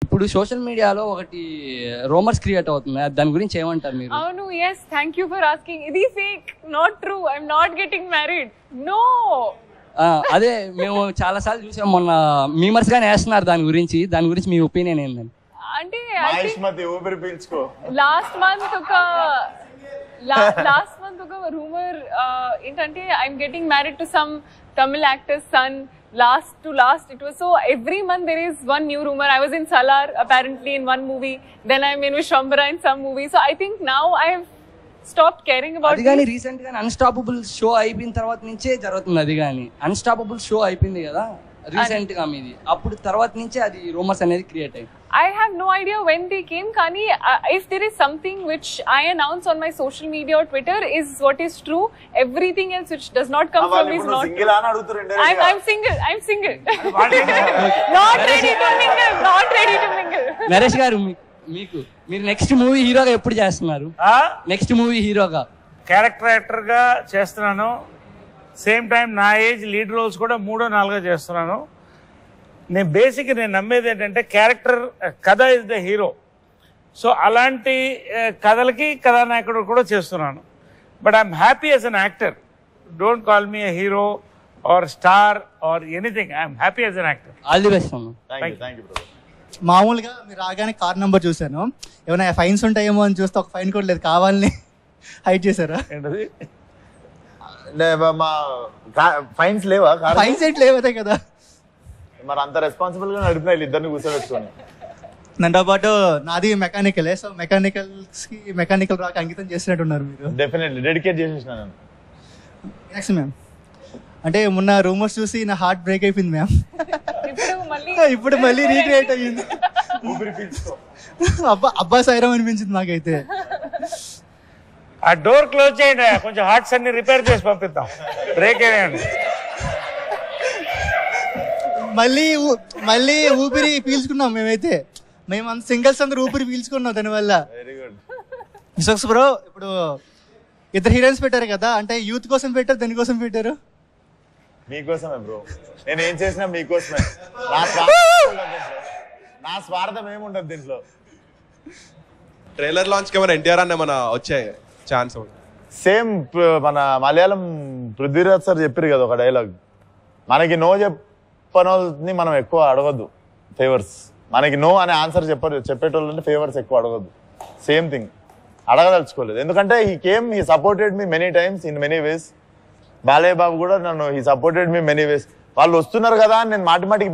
ఇప్పుడు సోషల్ మీడియాలో ఒకటి రూమర్స్ క్రియేట్ అవుతుంది, దాని గురించి ఏమంటారు మీరు? అవును, yes, thank you for asking. ఇది fake, not true. I'm not getting married. No. అదే మేము చాలా సార్లు చూసాం, మొన్న మీమర్స్ గానే వేస్తున్నారు దాని గురించి మీ ఒపీనియన్ ఏంటండి? అంటే లాస్ట్ మంత్ ఒక రూమర్ ఏంటంటే I'm getting married to some Tamil actors son. Last it was so every month there is one new rumor. I was in Salar apparently in one movie, then I'm in Vishwambara in some movie. So I think now I have stopped caring about it. అదిగాని recent గా unstoppable show అయిపోయిన తర్వాత నుంచే జరుగుతుంది. అదిగాని unstoppable show అయిపోయింది కదా recent గా మీది, అప్పుడు తర్వాత నుంచే అది రూమర్స్ అనేది క్రియేట్ అయ్యింది. I have no idea when they came. Kani, if there is something which I announce on my social media or Twitter is what is true. Everything else which does not come from me is not true. I'm single. Not ready to mingle. Naresh గారు, మీరు next movie హీరోగా ఎప్పుడు చేస్తున్నారు? Next movie హీరోగా character actor గా చేస్తున్నాను. Same time నా age lead roles కూడా 3 or 4 చేస్తున్నాను. నేను నమ్మేది ఏంటంటే క్యారెక్టర్ కథ ఇస్ ద హీరో. సో అలాంటి కథలకి కథానాయకుడు కూడా చేస్తున్నాను. But I'm happy as an actor. Don't call me a hero or star or anything. I'm happy as an actor. All the best. మామూలుగా మీరు రాగానే కార్ నెంబర్ చూశాను, ఏమైనా ఫైన్స్ ఉంటాయేమో అని చూస్తే ఒక ఫైన్ కూడా లేదు, కావాలని హైడ్ చేశారా? ఏంటది? ఫైన్స్ లేవా? ఫైన్స్ ఏంటి లేవదే కదా, మరి అంత రెస్పాన్సిబుల్ గా నడిపిన ఇద్దరిని కూర్చోబెట్టుకొని. నాతో పాటు నాది మెకానికలే, సో మెకానికల్ రాక అంకితం చేసినట్టున్నారు మీరు. డెఫినెట్లీ డెడికేట్ చేసేసిన. నెక్స్ట్ మ్యామ్, అంటే మొన్న రూమర్స్ చూసి నా హార్ట్ బ్రేక్ అయిపోయింది మ్యామ్. ఇప్పుడు మళ్ళీ రీక్రియేట్ అయ్యింది. అబ్బా సైరం అనిపించింది నాకైతే. ఆ డోర్ క్లోజ్ చేయండి, కొంచెం హార్ట్స్ అన్ని రిపేర్ చేసి పంపిద్దాం. బ్రేక్ అయ్యండి. మళ్ళీ ఊపిరి పీల్చుకున్నాం మేమైతే. మేము అంత సింగిల్స్ అందరూ ఊపిరి పీల్చుకున్నాం దానివల్ల. విశ్వక్స్ బ్రో, ఇప్పుడు 2 హీరోయిన్స్ పెట్టారు కదా, అంటే యూత్ కోసం పెట్టారు, దానికోసం పెట్టారు? మీకోసమే బ్రో, నేను ఏం చేసినా మీకోసమే. నా స్వార్థం ఏముండదు దీంట్లో. ట్రైలర్ లాంచ్ కి ఏమైనా ఎన్టీఆర్ అన్న ఏమైనా వచ్చాయి ఛాన్స్? సేమ్ మన మలయాళం పృథ్వీరాజ్ సార్ చెప్పారు కదా ఒక డైలాగ్, మనకి నో చెప్పని మనం ఎక్కువ అడగద్దు ఫేవర్స్. మనకి నో అనే ఆన్సర్ చెప్పేటోళ్ళంటే ఫేవర్స్ ఎక్కువ అడగద్దు. సేమ్ థింగ్ అడగదలుచుకోలేదు, ఎందుకంటే he supported me many times in many ways. Balayya Babu కూడా నన్ను he supported me many ways. వాళ్ళు వస్తున్నారు కదా అని నేను మాటిమాటికి